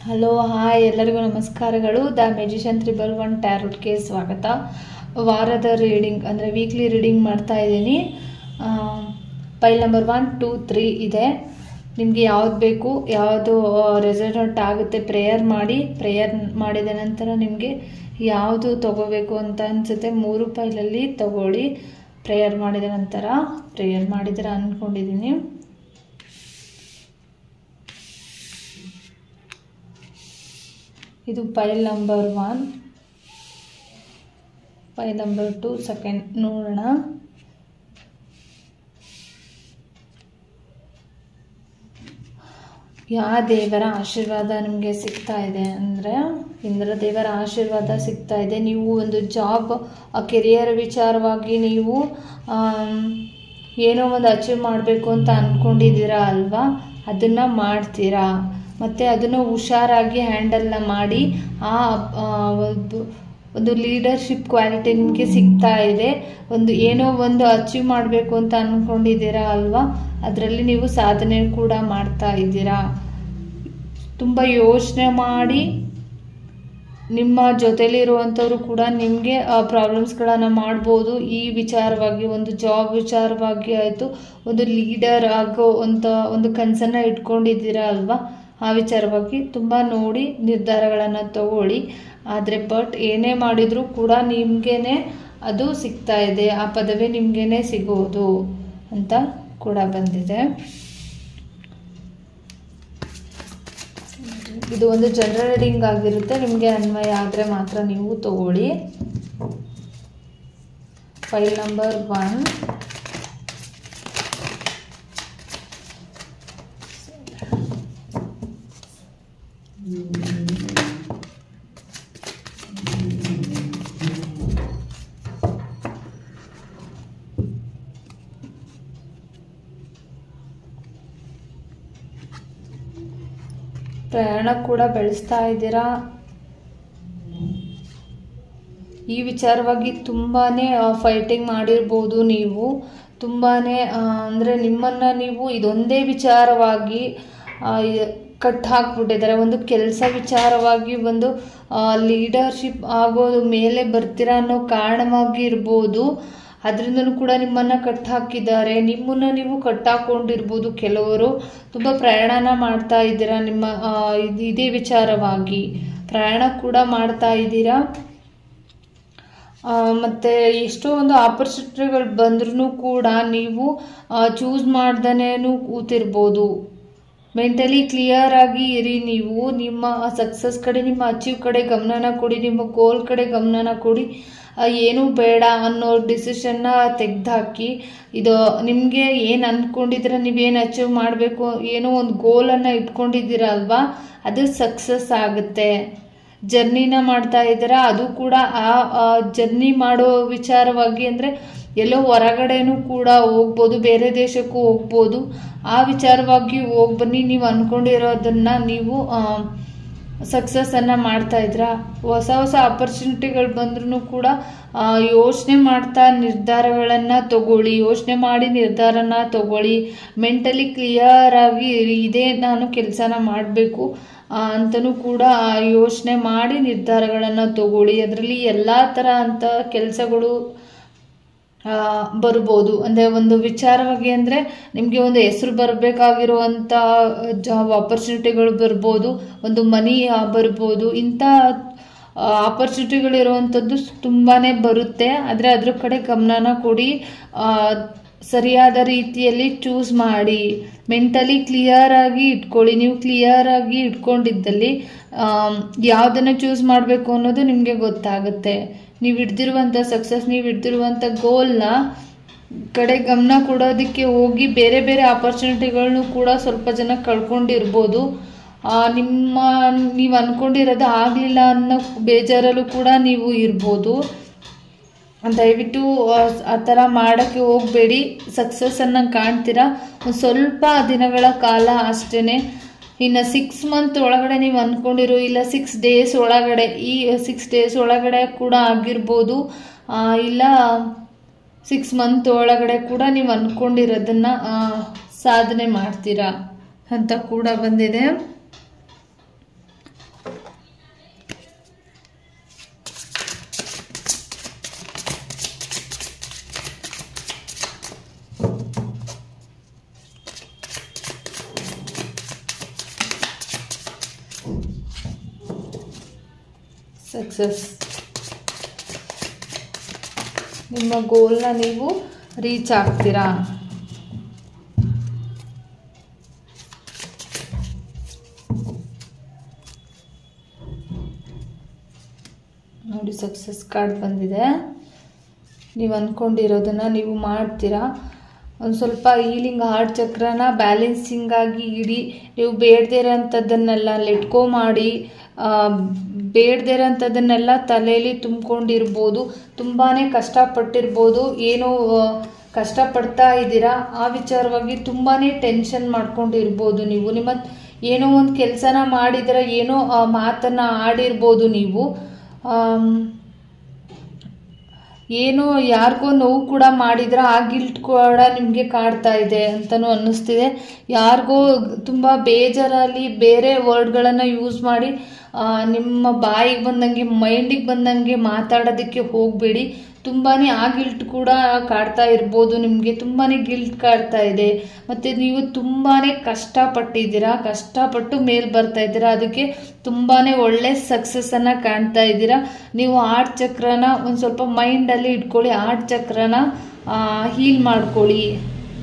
Hello hi ಎಲ್ಲರಿಗೂ ನಮಸ್ಕಾರಗಳು. The magician 111 ಟ್ಯಾರೋಟ್ಗೆ ಸ್ವಾಗತ. ವಾರದ ರೀಡಿಂಗ್ ಅಂದರೆ ವೀಕ್ಲಿ ರೀಡಿಂಗ್ ಮಾಡ್ತಾ ಇದ್ದೀನಿ. ಪೈಲ್ ನಂಬರ್ 1, 2, 3 ಇದೆ. ನಿಮಗೆ ಯಾವ್ದು ಬೇಕು, ಯಾವುದು ರೆಸೊನೇಟ್ ಆಗುತ್ತೆ ಪ್ರೇಯರ್ ಮಾಡಿದ ನಂತರ ನಿಮಗೆ ಯಾವುದು ತಗೋಬೇಕು ಅಂತ ಅನಿಸುತ್ತೆ 3 ಪೈಲಲ್ಲಿ ತಗೊಳ್ಳಿ. ಪ್ರೇಯರ್ ಮಾಡಿದ ನಂತರ ಪ್ರೇಯರ್ ಮಾಡಿದರೆ ಅಂದ್ಕೊಂಡಿದ್ದೀನಿ. ಇದು ಪೈಲ್ ನಂಬರ್ 1, ಪೈಲ್ ನಂಬರ್ 2 ಸೆಕೆಂಡ್ ನೋಡೋಣ. ಯಾವ ದೇವರ ಆಶೀರ್ವಾದ ನಿಮಗೆ ಸಿಗ್ತಾ ಇದೆ ಅಂದರೆ ಇಂದ್ರ ದೇವರ ಆಶೀರ್ವಾದ ಸಿಗ್ತಾ ಇದೆ. ನೀವು ಒಂದು ಜಾಬ್ ಕೆರಿಯರ್ ವಿಚಾರವಾಗಿ ನೀವು ಏನೋ ಒಂದು ಅಚೀವ್ ಮಾಡಬೇಕು ಅಂತ ಅಂದ್ಕೊಂಡಿದ್ದೀರಾ ಅಲ್ವಾ, ಅದನ್ನು ಮಾಡ್ತೀರಾ. ಮತ್ತು ಅದನ್ನು ಹುಷಾರಾಗಿ ಹ್ಯಾಂಡಲ್ನ ಮಾಡಿ ಒಂದು ಲೀಡರ್ಶಿಪ್ ಕ್ವಾಲಿಟಿ ನಿಮಗೆ ಸಿಗ್ತಾ ಇದೆ. ಏನೋ ಒಂದು ಅಚೀವ್ ಮಾಡಬೇಕು ಅಂತ ಅಂದ್ಕೊಂಡಿದ್ದೀರಾ ಅಲ್ವಾ, ಅದರಲ್ಲಿ ನೀವು ಸಾಧನೆ ಕೂಡ ಮಾಡ್ತಾ ಇದ್ದೀರಾ. ತುಂಬ ಯೋಚನೆ ಮಾಡಿ ನಿಮ್ಮ ಜೊತೆಲಿರುವಂಥವ್ರು ಕೂಡ ನಿಮಗೆ ಪ್ರಾಬ್ಲಮ್ಸ್ಗಳನ್ನು ಮಾಡ್ಬೋದು. ಈ ವಿಚಾರವಾಗಿ ಒಂದು ಜಾಬ್ ವಿಚಾರವಾಗಿ ಆಯಿತು, ಒಂದು ಲೀಡರ್ ಆಗೋ ಅಂತ ಒಂದು ಕನಸನ್ನು ಇಟ್ಕೊಂಡಿದ್ದೀರಾ ಅಲ್ವಾ, ಆ ವಿಚಾರವಾಗಿ ತುಂಬ ನೋಡಿ ನಿರ್ಧಾರಗಳನ್ನು ತಗೊಳ್ಳಿ. ಆದರೆ ಏನೇ ಮಾಡಿದರೂ ಕೂಡ ನಿಮಗೇನೆ ಅದು ಸಿಗ್ತಾ ಇದೆ, ಆ ಪದವಿ ನಿಮಗೇನೆ ಸಿಗೋದು ಅಂತ ಕೂಡ ಬಂದಿದೆ. ಇದು ಒಂದು ಜನರಲ್ ರೀಡಿಂಗ್ ಆಗಿರುತ್ತೆ, ನಿಮಗೆ ಅನ್ವಯ ಆದರೆ ಮಾತ್ರ ನೀವು ತಗೊಳ್ಳಿ. ಫೈಲ್ ನಂಬರ್ 1, ಪ್ರಯಾಣ ಕೂಡ ಬೆಳೆಸ್ತಾ ಇದ್ದೀರಾ. ಈ ವಿಚಾರವಾಗಿ ತುಂಬಾ ಫೈಟಿಂಗ್ ಮಾಡಿರ್ಬೋದು. ನೀವು ತುಂಬಾ ಅಂದರೆ ನಿಮ್ಮನ್ನು ನೀವು ಇದೊಂದೇ ವಿಚಾರವಾಗಿ ಕಟ್ ಹಾಕ್ಬಿಟ್ಟಿದ್ದಾರೆ. ಒಂದು ಕೆಲಸ ವಿಚಾರವಾಗಿ ಒಂದು ಲೀಡರ್ಶಿಪ್ ಆಗೋದು ಮೇಲೆ ಬರ್ತೀರಾ ಅನ್ನೋ ಕಾರಣವಾಗಿ ಇರ್ಬೋದು. ಅದರಿಂದನೂ ಕೂಡ ನಿಮ್ಮನ್ನು ಕಟ್ ಹಾಕಿದ್ದಾರೆ, ನಿಮ್ಮನ್ನು ನೀವು ಕಟ್ಟಾಕೊಂಡಿರ್ಬೋದು. ಕೆಲವರು ತುಂಬ ಪ್ರಯಾಣನ ಮಾಡ್ತಾ ಇದ್ದೀರಾ, ನಿಮ್ಮ ಇದೇ ವಿಚಾರವಾಗಿ ಪ್ರಯಾಣ ಕೂಡ ಮಾಡ್ತಾ ಇದ್ದೀರಾ. ಮತ್ತು ಎಷ್ಟೋ ಒಂದು ಆಪರ್ಚುನಿಟಿಗಳು ಬಂದ್ರೂ ಕೂಡ ನೀವು ಚೂಸ್ ಮಾಡ್ದನೇನು ಕೂತಿರ್ಬೋದು. ಮೆಂಟಲಿ ಕ್ಲಿಯರ್ ಆಗಿ ಇರಿ. ನೀವು ನಿಮ್ಮ ಸಕ್ಸಸ್ ಕಡೆ, ನಿಮ್ಮ ಅಚೀವ್ ಕಡೆ ಗಮನನ ಕೊಡಿ, ನಿಮ್ಮ ಗೋಲ್ ಕಡೆ ಗಮನನ ಕೊಡಿ. ಏನೂ ಬೇಡ ಅನ್ನೋ ಡಿಸಿಷನ್ನ ತೆಗೆದುಹಾಕಿ. ಇದು ನಿಮಗೆ ಏನು ಅಂದ್ಕೊಂಡಿದ್ದೀರ, ನೀವೇನು ಅಚೀವ್ ಮಾಡಬೇಕು, ಏನೋ ಒಂದು ಗೋಲನ್ನು ಇಟ್ಕೊಂಡಿದ್ದೀರ ಅಲ್ವಾ, ಅದು ಸಕ್ಸಸ್ ಆಗುತ್ತೆ. ಜರ್ನಿನ ಮಾಡ್ತಾ ಇದ್ದೀರಾ, ಅದು ಕೂಡ ಆ ಜರ್ನಿ ಮಾಡೋ ವಿಚಾರವಾಗಿ ಅಂದರೆ ಎಲ್ಲೋ ಹೊರಗಡೆನೂ ಕೂಡ ಹೋಗ್ಬೋದು, ಬೇರೆ ದೇಶಕ್ಕೂ ಹೋಗ್ಬೋದು. ಆ ವಿಚಾರವಾಗಿ ಹೋಗಿ ಬನ್ನಿ. ನೀವು ಅಂದ್ಕೊಂಡಿರೋದನ್ನು ನೀವು ಸಕ್ಸಸ್ಸನ್ನು ಮಾಡ್ತಾ ಇದ್ದೀರಾ. ಹೊಸ ಹೊಸ ಆಪರ್ಚುನಿಟಿಗಳು ಬಂದ್ರೂ ಕೂಡ ಯೋಚನೆ ಮಾಡ್ತಾ ನಿರ್ಧಾರಗಳನ್ನು ತಗೊಳ್ಳಿ. ಯೋಚನೆ ಮಾಡಿ ನಿರ್ಧಾರನ ತಗೊಳ್ಳಿ. ಮೆಂಟಲಿ ಕ್ಲಿಯರ್ ಆಗಿ ಇದೇ ನಾನು ಕೆಲಸನ ಮಾಡಬೇಕು ಅಂತಲೂ ಕೂಡ ಯೋಚನೆ ಮಾಡಿ ನಿರ್ಧಾರಗಳನ್ನು ತಗೊಳ್ಳಿ. ಅದರಲ್ಲಿ ಎಲ್ಲ ಥರ ಅಂತ ಕೆಲಸಗಳು ಬರ್ಬೋದು. ಅಂದರೆ ಒಂದು ವಿಚಾರವಾಗಿ ಅಂದರೆ ನಿಮಗೆ ಒಂದು ಹೆಸರು ಬರಬೇಕಾಗಿರುವಂಥ ಜಾಬ್ ಆಪರ್ಚುನಿಟಿಗಳು ಬರ್ಬೋದು, ಒಂದು ಮನಿ ಬರ್ಬೋದು. ಇಂಥ ಆಪರ್ಚುನಿಟಿಗಳಿರುವಂಥದ್ದು ತುಂಬಾ ಬರುತ್ತೆ. ಆದರೆ ಅದ್ರ ಕಡೆ ಗಮನನ ಕೊಡಿ, ಸರಿಯಾದ ರೀತಿಯಲ್ಲಿ ಚೂಸ್ ಮಾಡಿ, ಮೆಂಟಲಿ ಕ್ಲಿಯರ್ ಆಗಿ ಇಟ್ಕೊಳ್ಳಿ. ನೀವು ಕ್ಲಿಯರ್ ಆಗಿ ಇಟ್ಕೊಂಡಿದ್ದಲ್ಲಿ ಯಾವುದನ್ನು ಚೂಸ್ ಮಾಡಬೇಕು ಅನ್ನೋದು ನಿಮಗೆ ಗೊತ್ತಾಗುತ್ತೆ. ನೀವು ಹಿಡ್ದಿರುವಂಥ ಸಕ್ಸಸ್, ನೀವು ಹಿಡ್ದಿರುವಂಥ ಗೋಲ್ನ ಕಡೆ ಗಮನ ಕೊಡೋದಕ್ಕೆ ಹೋಗಿ ಬೇರೆ ಬೇರೆ ಆಪರ್ಚುನಿಟಿಗಳನ್ನೂ ಕೂಡ ಸ್ವಲ್ಪ ಜನ ಕಳ್ಕೊಂಡಿರ್ಬೋದು. ನೀವು ಅಂದ್ಕೊಂಡಿರೋದು ಆಗಲಿಲ್ಲ ಅನ್ನೋ ಬೇಜಾರಲ್ಲೂ ಕೂಡ ನೀವು ಇರ್ಬೋದು. ದಯವಿಟ್ಟು ಆ ಥರ ಮಾಡೋಕ್ಕೆ ಹೋಗಬೇಡಿ. ಸಕ್ಸಸ್ಸನ್ನು ಕಾಣ್ತೀರಾ ಒಂದು ಸ್ವಲ್ಪ ದಿನಗಳ ಕಾಲ ಅಷ್ಟೇ. ಇನ್ನು 6 ಮಂತ್ ಒಳಗಡೆ ನೀವು ಅಂದ್ಕೊಂಡಿರೋ, ಇಲ್ಲ 6 ಡೇಸ್ ಒಳಗಡೆ, ಈ 6 ಡೇಸ್ ಒಳಗಡೆ ಕೂಡ ಆಗಿರ್ಬೋದು, ಇಲ್ಲ 6 ಮಂತ್ ಒಳಗಡೆ ಕೂಡ ನೀವು ಅಂದ್ಕೊಂಡಿರೋದನ್ನು ಸಾಧನೆ ಮಾಡ್ತೀರಾ ಅಂತ ಕೂಡ ಬಂದಿದೆ. ಸಕ್ಸಸ್. ನಿಮ್ಮ ಗೋಲ್ನ ನೀವು ರೀಚ್ ಆಗ್ತೀರಾ. ನೋಡಿ ಸಕ್ಸಸ್ ಕಾರ್ಡ್ ಬಂದಿದೆ. ನೀವು ಅಂದ್ಕೊಂಡಿರೋದನ್ನು ನೀವು ಮಾಡ್ತೀರಾ. ಒಂದು ಸ್ವಲ್ಪ ಹೀಲಿಂಗ್ ಹಾರ್ಟ್ ಚಕ್ರನ ಬ್ಯಾಲೆನ್ಸಿಂಗ್ ಆಗಿ ಇಡಿ. ನೀವು ಬೇಡದೇ ಇರೋಂಥದ್ದನ್ನೆಲ್ಲ ಲೆಟ್ಕೋ ಮಾಡಿ, ಬೇಡದೇ ಇರೋಂಥದ್ದನ್ನೆಲ್ಲ ತಲೆಯಲ್ಲಿ ತುಂಬಿಕೊಂಡಿರ್ಬೋದು. ತುಂಬಾ ಕಷ್ಟಪಟ್ಟಿರ್ಬೋದು, ಏನೋ ಕಷ್ಟಪಡ್ತಾ ಇದ್ದೀರಾ, ಆ ವಿಚಾರವಾಗಿ ತುಂಬಾ ಟೆನ್ಷನ್ ಮಾಡ್ಕೊಂಡಿರ್ಬೋದು. ನೀವು ನಿಮ್ಮ ಏನೋ ಒಂದು ಕೆಲಸನ ಮಾಡಿದ್ರೆ, ಏನೋ ಮಾತನ್ನು ಆಡಿರ್ಬೋದು. ನೀವು ಏನೋ ಯಾರಿಗೋ ನೋವು ಕೂಡ ಮಾಡಿದ್ರೆ ಆ ಗಿಲ್ಟ್ ಕೂಡ ನಿಮಗೆ ಕಾಡ್ತಾ ಇದೆ ಅಂತಲೂ ಅನ್ನಿಸ್ತಿದೆ. ಯಾರಿಗೋ ತುಂಬ ಬೇಜಾರಲ್ಲಿ ಬೇರೆ ವರ್ಡ್ಗಳನ್ನು ಯೂಸ್ ಮಾಡಿ ನಿಮ್ಮ ಬಾಯಿಗೆ ಬಂದಂಗೆ, ಮೈಂಡಿಗೆ ಬಂದಂಗೆ ಮಾತಾಡೋದಕ್ಕೆ ಹೋಗಬೇಡಿ. ತುಂಬಾ ಆ ಗಿಲ್ಟ್ ಕೂಡ ಕಾಡ್ತಾ ಇರ್ಬೋದು. ನಿಮಗೆ ತುಂಬಾ ಗಿಲ್ಟ್ ಕಾಡ್ತಾ ಇದೆ. ಮತ್ತು ನೀವು ತುಂಬಾ ಕಷ್ಟಪಟ್ಟಿದ್ದೀರಾ, ಕಷ್ಟಪಟ್ಟು ಮೇಲೆ ಬರ್ತಾ ಇದ್ದೀರಾ. ಅದಕ್ಕೆ ತುಂಬಾ ಒಳ್ಳೆ ಸಕ್ಸಸ್ಸನ್ನು ಕಾಣ್ತಾ ಇದ್ದೀರಾ. ನೀವು ಹಾರ್ಟ್ ಚಕ್ರನ ಒಂದು ಸ್ವಲ್ಪ ಮೈಂಡಲ್ಲಿ ಇಟ್ಕೊಳ್ಳಿ. ಹಾರ್ಟ್ ಚಕ್ರನ ಹೀಲ್ ಮಾಡ್ಕೊಳ್ಳಿ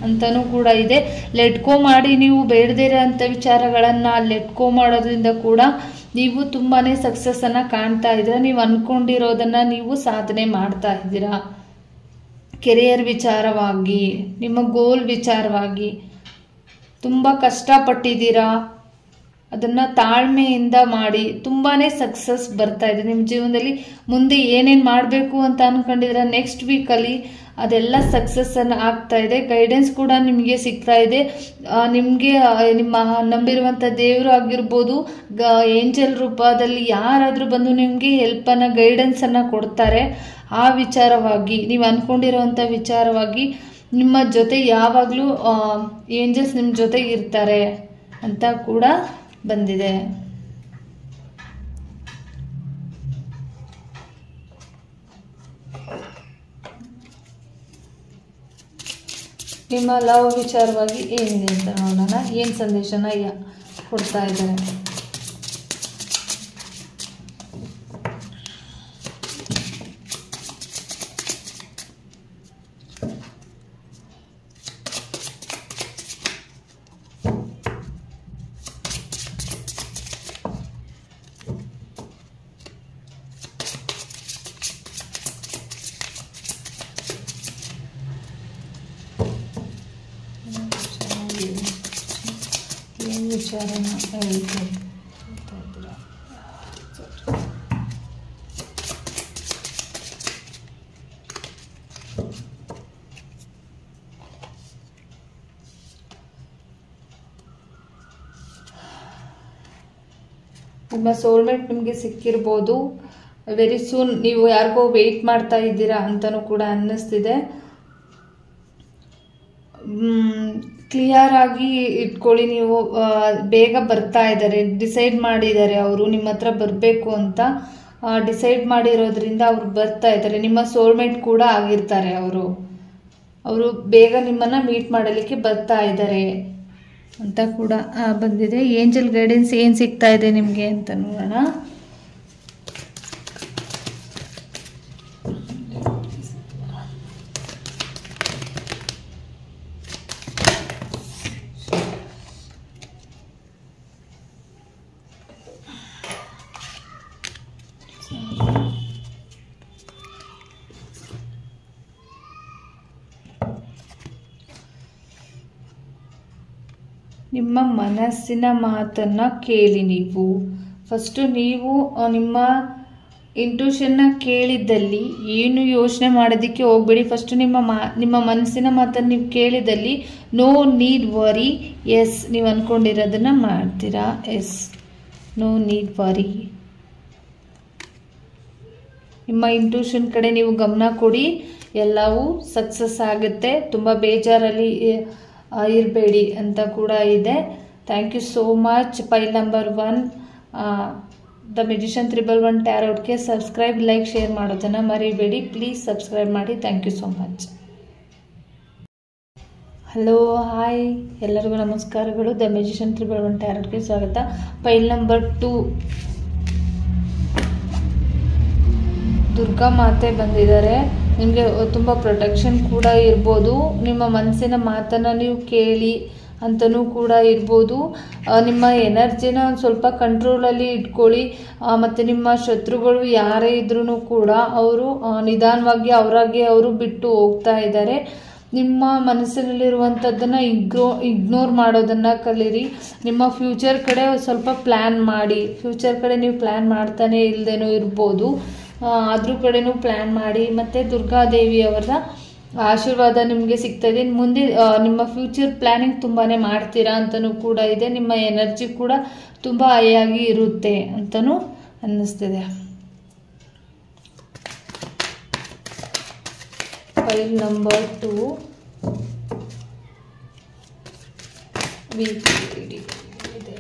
ಅಂತಲೂ ಕೂಡ ಇದೆ. ಲೆಟ್ಕೋ ಮಾಡಿ, ನೀವು ಬೇಡದೇ ಇರೋಂಥ ವಿಚಾರಗಳನ್ನು ಲೆಟ್ಕೋ ಮಾಡೋದ್ರಿಂದ ಕೂಡ ನೀವು ತುಂಬಾ ಸಕ್ಸಸ್ಸನ್ನು ಕಾಣ್ತಾ ಇದ್ದೀರಾ. ನೀವು ಅಂದ್ಕೊಂಡಿರೋದನ್ನು ನೀವು ಸಾಧನೆ ಮಾಡ್ತಾ ಇದ್ದೀರಾ. ಕೆರಿಯರ್ ವಿಚಾರವಾಗಿ, ನಿಮ್ಮ ಗೋಲ್ ವಿಚಾರವಾಗಿ ತುಂಬ ಕಷ್ಟಪಟ್ಟಿದ್ದೀರಾ. ಅದನ್ನು ತಾಳ್ಮೆಯಿಂದ ಮಾಡಿ, ತುಂಬಾ ಸಕ್ಸಸ್ ಬರ್ತಾ ಇದೆ ನಿಮ್ಮ ಜೀವನದಲ್ಲಿ. ಮುಂದೆ ಏನೇನು ಮಾಡಬೇಕು ಅಂತ ಅಂದ್ಕೊಂಡಿದ್ರೆ ನೆಕ್ಸ್ಟ್ ವೀಕಲ್ಲಿ ಅದೆಲ್ಲ ಸಕ್ಸಸ್ಸನ್ನು ಆಗ್ತಾ ಇದೆ. ಗೈಡೆನ್ಸ್ ಕೂಡ ನಿಮಗೆ ಸಿಗ್ತಾ ಇದೆ. ನಿಮಗೆ ನಿಮ್ಮ ನಂಬಿರುವಂಥ ದೇವರು ಆಗಿರ್ಬೋದು, ಏಂಜಲ್ ರೂಪದಲ್ಲಿ ಯಾರಾದರೂ ಬಂದು ನಿಮಗೆ ಹೆಲ್ಪನ್ನು, ಗೈಡೆನ್ಸನ್ನು ಕೊಡ್ತಾರೆ. ಆ ವಿಚಾರವಾಗಿ, ನೀವು ಅಂದ್ಕೊಂಡಿರೋವಂಥ ವಿಚಾರವಾಗಿ ನಿಮ್ಮ ಜೊತೆ ಯಾವಾಗಲೂ ಏಂಜಲ್ಸ್ ನಿಮ್ಮ ಜೊತೆಗೆ ಇರ್ತಾರೆ ಅಂತ ಕೂಡ ಬಂದಿದೆ. ನಿಮ್ಮ ಲವ್ ವಿಚಾರವಾಗಿ ಏನಿದೆ ಅಂತ ನೋಡೋಣ. ಏನು ಸಂದೇಶನ ಕೊಡ್ತಾ ಇದ್ದಾರೆ. ವಿಚಾರನ ಹೇಳ್ತಾರೆ. ನಿಮ್ಮ ಸೋಲ್ಮೇಟ್ ನಿಮಗೆ ಸಿಕ್ಕಿರ್ಬೋದು. ವೆರಿ ಸೂನ್ ನೀವು ಯಾರಿಗೋ ವೆಯ್ಟ್ ಮಾಡ್ತಾ ಇದ್ದೀರಾ ಅಂತಲೂ ಕೂಡ ಅನ್ನಿಸ್ತಿದೆ. ಕ್ಲಿಯರ್ ಆಗಿ ಇಟ್ಕೊಳ್ಳಿ. ನೀವು ಬೇಗ ಬರ್ತಾ ಇದ್ದಾರೆ, ಡಿಸೈಡ್ ಮಾಡಿದ್ದಾರೆ. ಅವರು ನಿಮ್ಮ ಹತ್ರ ಬರಬೇಕು ಅಂತ ಡಿಸೈಡ್ ಮಾಡಿರೋದ್ರಿಂದ ಅವ್ರು ಬರ್ತಾ ಇದ್ದಾರೆ. ನಿಮ್ಮ ಸೋಲ್ಮೇಟ್ ಕೂಡ ಆಗಿರ್ತಾರೆ. ಅವರು ಬೇಗ ನಿಮ್ಮನ್ನು ಮೀಟ್ ಮಾಡಲಿಕ್ಕೆ ಬರ್ತಾ ಇದ್ದಾರೆ ಅಂತ ಕೂಡ ಬಂದಿದೆ. ಏಂಜಲ್ ಗೈಡೆನ್ಸ್ ಏನು ಸಿಗ್ತಾ ಇದೆ ನಿಮಗೆ ಅಂತ ನೋಡೋಣ. ನಿಮ್ಮ ಮನಸ್ಸಿನ ಮಾತನ್ನು ಕೇಳಿ. ನೀವು ಫಸ್ಟು ನೀವು ನಿಮ್ಮ ಇಂಟ್ಯೂಷನ್ನ ಕೇಳಿದ್ದಲ್ಲಿ ಏನು ಯೋಚನೆ ಮಾಡೋದಕ್ಕೆ ಹೋಗಬೇಡಿ. ಫಸ್ಟು ನಿಮ್ಮ ಮನಸ್ಸಿನ ಮಾತನ್ನು ನೀವು ಕೇಳಿದಲ್ಲಿ ನೋ ನೀಡ್ ವರಿ. ಎಸ್, ನೀವು ಅಂದ್ಕೊಂಡಿರೋದನ್ನು ಮಾಡ್ತೀರಾ. Yes, no need worry. ನಿಮ್ಮ ಇಂಟ್ಯೂಷನ್ ಕಡೆ ನೀವು ಗಮನ ಕೊಡಿ, ಎಲ್ಲವೂ ಸಕ್ಸಸ್ ಆಗುತ್ತೆ. ತುಂಬ ಬೇಜಾರಲ್ಲಿ ಇರಬೇಡಿ ಅಂತ ಕೂಡ ಇದೆ. Thank you so much. File number 1 the magician 111 ಟ್ಯಾರೋಟ್ಗೆ ಸಬ್ಸ್ಕ್ರೈಬ್, ಲೈಕ್, ಶೇರ್ ಮಾಡೋದನ್ನು ಮರಿಬೇಡಿ. ಪ್ಲೀಸ್ ಸಬ್ಸ್ಕ್ರೈಬ್ ಮಾಡಿ. Thank you so much. Hello, hi, ಎಲ್ಲರಿಗೂ ನಮಸ್ಕಾರಗಳು. ದ ಮೆಜಿಷಿಯನ್ 111 ಟ್ಯಾರೋಟ್ಗೆ ಸ್ವಾಗತ. ಪೈಲ್ ನಂಬರ್ 2 ದುರ್ಗಾ ಮಾತೆ ಬಂದಿದ್ದಾರೆ. ನಿಮಗೆ ತುಂಬ ಪ್ರೊಟೆಕ್ಷನ್ ಕೂಡ ಇರ್ಬೋದು. ನಿಮ್ಮ ಮನಸ್ಸಿನ ಮಾತನ್ನು ನೀವು ಕೇಳಿ ಅಂತಲೂ ಕೂಡ ಇರ್ಬೋದು. ನಿಮ್ಮ ಎನರ್ಜಿನ ಒಂದು ಸ್ವಲ್ಪ ಕಂಟ್ರೋಲಲ್ಲಿ ಇಟ್ಕೊಳ್ಳಿ. ಮತ್ತು ನಿಮ್ಮ ಶತ್ರುಗಳು ಯಾರೇ ಇದ್ರೂ ಕೂಡ ಅವರು ನಿಧಾನವಾಗಿ ಅವರಾಗೆ ಅವರು ಬಿಟ್ಟು ಹೋಗ್ತಾ ಇದ್ದಾರೆ. ನಿಮ್ಮ ಮನಸ್ಸಿನಲ್ಲಿರುವಂಥದ್ದನ್ನು ಇಗ್ನೋರ್ ಮಾಡೋದನ್ನು ಕಲೀರಿ. ನಿಮ್ಮ ಫ್ಯೂಚರ್ ಕಡೆ ಸ್ವಲ್ಪ ಪ್ಲ್ಯಾನ್ ಮಾಡಿ. ಫ್ಯೂಚರ್ ಕಡೆ ನೀವು ಪ್ಲ್ಯಾನ್ ಮಾಡ್ತಾನೆ ಇಲ್ಲದೇನೂ ಇರ್ಬೋದು, ಅದ್ರ ಕಡೆನೂ ಪ್ಲ್ಯಾನ್ ಮಾಡಿ. ಮತ್ತು ದುರ್ಗಾದೇವಿಯವರ ಆಶೀರ್ವಾದ ನಿಮಗೆ ಸಿಗ್ತಾ ಇದೆ. ಮುಂದೆ ನಿಮ್ಮ ಫ್ಯೂಚರ್ ಪ್ಲ್ಯಾನಿಂಗ್ ತುಂಬಾ ಮಾಡ್ತೀರಾ ಅಂತಲೂ ಕೂಡ ಇದೆ. ನಿಮ್ಮ ಎನರ್ಜಿ ಕೂಡ ತುಂಬ ಹೈ ಆಗಿ ಇರುತ್ತೆ ಅಂತಲೂ ಅನ್ನಿಸ್ತಿದೆ. ಫೈಲ್ ನಂಬರ್ 2 ವೀಕ್ಲಿ ರೀಡಿಂಗ್ ಇದೆ.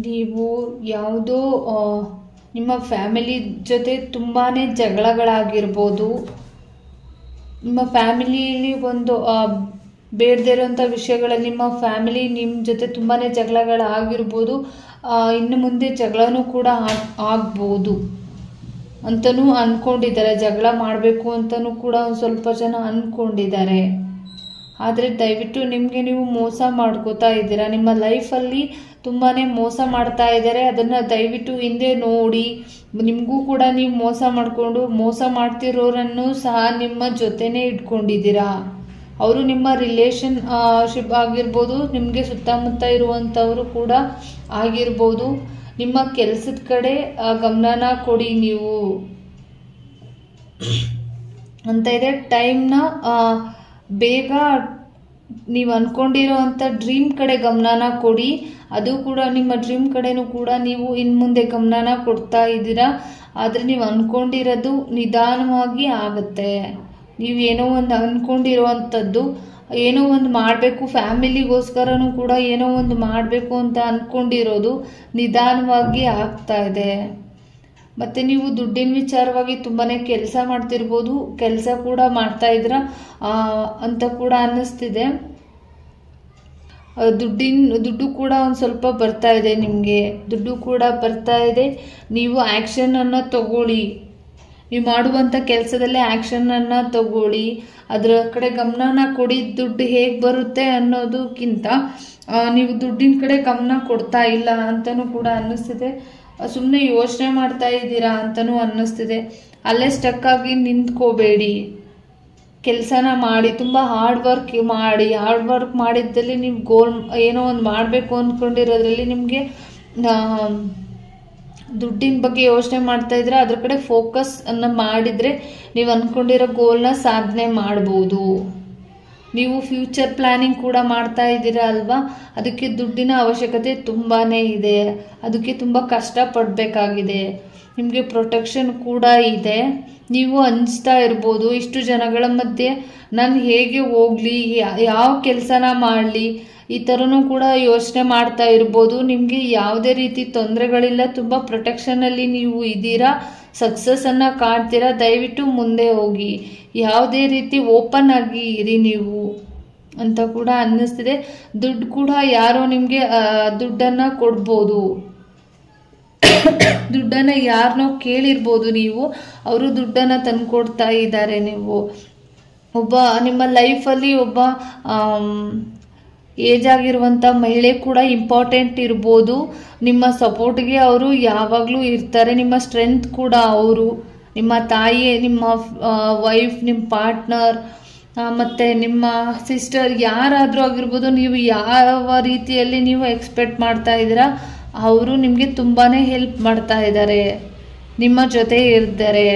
ನೀವು ಯಾವುದೋ ನಿಮ್ಮ ಫ್ಯಾಮಿಲಿ ಜೊತೆ ತುಂಬಾ ಜಗಳಗಳಾಗಿರ್ಬೋದು. ನಿಮ್ಮ ಫ್ಯಾಮಿಲಿಯಲ್ಲಿ ಒಂದು ಬೇಡದೇ ಇರೋಂಥ ವಿಷಯಗಳಲ್ಲಿ ನಿಮ್ಮ ಫ್ಯಾಮಿಲಿ ನಿಮ್ಮ ಜೊತೆ ತುಂಬಾ ಜಗಳಗಳಾಗಿರ್ಬೋದು. ಇನ್ನು ಮುಂದೆ ಜಗಳನೂ ಕೂಡ ಆಗ್ಬೋದು ಅಂತಲೂ ಅಂದ್ಕೊಂಡಿದ್ದಾರೆ. ಜಗಳ ಮಾಡಬೇಕು ಅಂತಲೂ ಕೂಡ ಒಂದು ಸ್ವಲ್ಪ ಜನ ಅಂದ್ಕೊಂಡಿದ್ದಾರೆ. ಆದರೆ ದಯವಿಟ್ಟು ನಿಮಗೆ ನೀವು ಮೋಸ ಮಾಡ್ಕೋತಾ ಇದ್ದೀರಾ. ನಿಮ್ಮ ಲೈಫಲ್ಲಿ ತುಂಬಾ ಮೋಸ ಮಾಡ್ತಾ ಇದ್ದಾರೆ. ಅದನ್ನು ದಯವಿಟ್ಟು ಹಿಂದೆ ನೋಡಿ. ನಿಮಗೂ ಕೂಡ ನೀವು ಮೋಸ ಮಾಡಿಕೊಂಡು ಮೋಸ ಮಾಡ್ತಿರೋರನ್ನು ಸಹ ನಿಮ್ಮ ಜೊತೆನೇ ಇಟ್ಕೊಂಡಿದ್ದೀರಾ. ಅವರು ನಿಮ್ಮ ರಿಲೇಷನ್ಶಿಪ್ ಆಗಿರ್ಬೋದು, ನಿಮಗೆ ಸುತ್ತಮುತ್ತ ಇರುವಂಥವರು ಕೂಡ ಆಗಿರ್ಬೋದು. ನಿಮ್ಮ ಕೆಲಸದ ಕಡೆ ಗಮನನ ಕೊಡಿ ನೀವು ಅಂತ ಇದೆ. ಟೈಮ್ನ ಬೇಗ ನೀವು ಅಂದ್ಕೊಂಡಿರೋ ಅಂಥ ಡ್ರೀಮ್ ಕಡೆ ಗಮನನ ಕೊಡಿ. ಅದು ಕೂಡ ನಿಮ್ಮ ಡ್ರೀಮ್ ಕಡೆನೂ ಕೂಡ ನೀವು ಇನ್ನು ಮುಂದೆ ಗಮನನ ಕೊಡ್ತಾ ಇದ್ದೀರಾ. ಆದರೆ ನೀವು ಅಂದ್ಕೊಂಡಿರೋದು ನಿಧಾನವಾಗಿ ಆಗುತ್ತೆ. ನೀವು ಏನೋ ಒಂದು ಅಂದ್ಕೊಂಡಿರೋವಂಥದ್ದು ಏನೋ ಒಂದು ಮಾಡಬೇಕು, ಫ್ಯಾಮಿಲಿಗೋಸ್ಕರನೂ ಕೂಡ ಏನೋ ಒಂದು ಮಾಡಬೇಕು ಅಂತ ಅಂದ್ಕೊಂಡಿರೋದು ನಿಧಾನವಾಗಿ ಆಗ್ತಾ ಇದೆ. ಮತ್ತು ನೀವು ದುಡ್ಡಿನ ವಿಚಾರವಾಗಿ ತುಂಬಾ ಕೆಲಸ ಮಾಡ್ತಿರ್ಬೋದು, ಕೆಲಸ ಕೂಡ ಮಾಡ್ತಾಯಿದ್ದೀರಾ ಅಂತ ಕೂಡ ಅನ್ನಿಸ್ತಿದೆ. ದುಡ್ಡು ಕೂಡ ಒಂದು ಸ್ವಲ್ಪ ಬರ್ತಾ ಇದೆ. ನಿಮಗೆ ದುಡ್ಡು ಕೂಡ ಬರ್ತಾ ಇದೆ. ನೀವು ಆ್ಯಕ್ಷನನ್ನು ತಗೊಳ್ಳಿ. ನೀವು ಮಾಡುವಂಥ ಕೆಲಸದಲ್ಲೇ ಆ್ಯಕ್ಷನನ್ನು ತಗೊಳ್ಳಿ. ಅದರ ಕಡೆ ಗಮನನ ಕೊಡಿ. ದುಡ್ಡು ಹೇಗೆ ಬರುತ್ತೆ ಅನ್ನೋದಕ್ಕಿಂತ ನೀವು ದುಡ್ಡಿನ ಕಡೆ ಗಮನ ಕೊಡ್ತಾ ಇಲ್ಲ ಅಂತಲೂ ಕೂಡ ಅನ್ನಿಸ್ತಿದೆ. ಸುಮ್ಮನೆ ಯೋಚನೆ ಮಾಡ್ತಾ ಇದ್ದೀರಾ ಅಂತಲೂ ಅನ್ನಿಸ್ತಿದೆ. ಅಲ್ಲೇ ಸ್ಟಕ್ ಆಗಿ ನಿಂತ್ಕೋಬೇಡಿ. ಕೆಲಸನ ಮಾಡಿ, ತುಂಬ ಹಾರ್ಡ್ ವರ್ಕ್ ಮಾಡಿ. ಹಾರ್ಡ್ ವರ್ಕ್ ಮಾಡಿದ್ದಲ್ಲಿ ನೀವು ಗೋಲ್ ಏನೋ ಒಂದು ಮಾಡಬೇಕು ಅಂದ್ಕೊಂಡಿರೋದ್ರಲ್ಲಿ ನಿಮಗೆ ದುಡ್ಡಿನ ಬಗ್ಗೆ ಯೋಚನೆ ಮಾಡ್ತಾ ಇದ್ರೆ ಅದ್ರ ಕಡೆ ಫೋಕಸ್ ಅನ್ನು ಮಾಡಿದರೆ ನೀವು ಅಂದ್ಕೊಂಡಿರೋ ಗೋಲ್ನ ಸಾಧನೆ ಮಾಡ್ಬೋದು. ನೀವು ಫ್ಯೂಚರ್ ಪ್ಲ್ಯಾನಿಂಗ್ ಕೂಡ ಮಾಡ್ತಾ ಇದ್ದೀರಾ ಅಲ್ವಾ, ಅದಕ್ಕೆ ದುಡ್ಡಿನ ಅವಶ್ಯಕತೆ ತುಂಬಾ ಇದೆ. ಅದಕ್ಕೆ ತುಂಬ ಕಷ್ಟಪಡಬೇಕಾಗಿದೆ. ನಿಮಗೆ ಪ್ರೊಟೆಕ್ಷನ್ ಕೂಡ ಇದೆ. ನೀವು ಅನಿಸ್ತಾ ಇರ್ಬೋದು, ಇಷ್ಟು ಜನಗಳ ಮಧ್ಯೆ ನಾನು ಹೇಗೆ ಹೋಗಲಿ, ಯಾವ ಕೆಲಸನ ಮಾಡಲಿ, ಈ ಥರನೂ ಕೂಡ ಯೋಚನೆ ಮಾಡ್ತಾ ಇರ್ಬೋದು. ನಿಮಗೆ ಯಾವುದೇ ರೀತಿ ತೊಂದರೆಗಳಿಲ್ಲ. ತುಂಬ ಪ್ರೊಟೆಕ್ಷನಲ್ಲಿ ನೀವು ಇದ್ದೀರಾ. ಸಕ್ಸಸ್ಸನ್ನು ಕಾಣ್ತೀರಾ. ದಯವಿಟ್ಟು ಮುಂದೆ ಹೋಗಿ. ಯಾವುದೇ ರೀತಿ ಓಪನ್ ಆಗಿ ಇರಿ ನೀವು ಅಂತ ಕೂಡ ಅನ್ನಿಸ್ತಿದೆ. ದುಡ್ಡು ಕೂಡ ಯಾರೋ ನಿಮಗೆ ದುಡ್ಡನ್ನು ಕೊಡ್ಬೋದು. ದುಡ್ಡನ್ನು ಯಾರನ್ನೋ ಕೇಳಿರ್ಬೋದು ನೀವು, ಅವರು ದುಡ್ಡನ್ನು ತಂದುಕೊಡ್ತಾ ಇದ್ದಾರೆ. ನೀವು ಒಬ್ಬ ನಿಮ್ಮ ಲೈಫಲ್ಲಿ ಒಬ್ಬ ಏಜ್ ಆಗಿರುವಂಥ ಮಹಿಳೆ ಕೂಡ ಇಂಪಾರ್ಟೆಂಟ್ ಇರ್ಬೋದು. ನಿಮ್ಮ ಸಪೋರ್ಟ್ಗೆ ಅವರು ಯಾವಾಗಲೂ ಇರ್ತಾರೆ. ನಿಮ್ಮ ಸ್ಟ್ರೆಂತ್ ಕೂಡ ಅವರು, ನಿಮ್ಮ ತಾಯಿ, ನಿಮ್ಮ ವೈಫ್, ನಿಮ್ಮ ಪಾರ್ಟ್ನರ್ ಮತ್ತು ನಿಮ್ಮ ಸಿಸ್ಟರ್ ಯಾರಾದರೂ ಆಗಿರ್ಬೋದು. ನೀವು ಯಾವ ರೀತಿಯಲ್ಲಿ ನೀವು ಎಕ್ಸ್ಪೆಕ್ಟ್ ಮಾಡ್ತಾ ಇದ್ದೀರಾ, ಅವರು ನಿಮಗೆ ತುಂಬಾ ಹೆಲ್ಪ್ ಮಾಡ್ತಾ ಇದ್ದಾರೆ. ನಿಮ್ಮ ಜೊತೆ ಇರ್ತಾರೆ.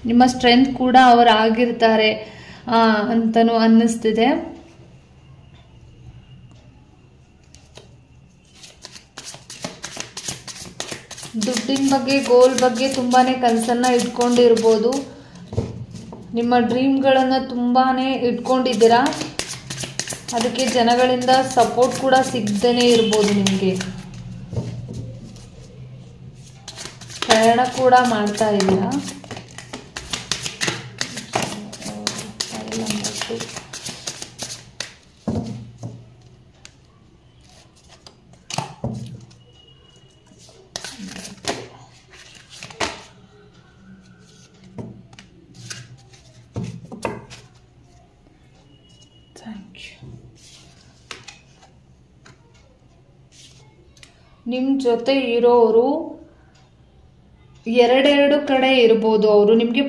ನಿಮ್ಮ ಸ್ಟ್ರೆಂತ್ ಕೂಡ ಅವರು ಆಗಿರ್ತಾರೆ ಅಂತಲೂ ಅನ್ನಿಸ್ತಿದೆ. ಬಗ್ಗೆ ಗೋಲ್ ಬಗ್ಗೆ ತುಂಬಾ ಕನಸನ್ನು ಇಟ್ಕೊಂಡಿರ್ಬೋದು. ನಿಮ್ಮ ಡ್ರೀಮ್ಗಳನ್ನು ತುಂಬಾ ಇಟ್ಕೊಂಡಿದ್ದೀರಾ. ಅದಕ್ಕೆ ಜನಗಳಿಂದ ಸಪೋರ್ಟ್ ಕೂಡ ಸಿಗದೇ ಇರ್ಬೋದು. ನಿಮಗೆ ಪ್ರಯಾಣ ಕೂಡ ಮಾಡ್ತಾ ಇದ್ದೀರಾ. ನಿಮ್ಮ ಜೊತೆ ಇರೋರು ಎರಡೆರಡು ಕಡೆ ಇರ್ಬೋದು. ಅವರು ನಿಮಗೆ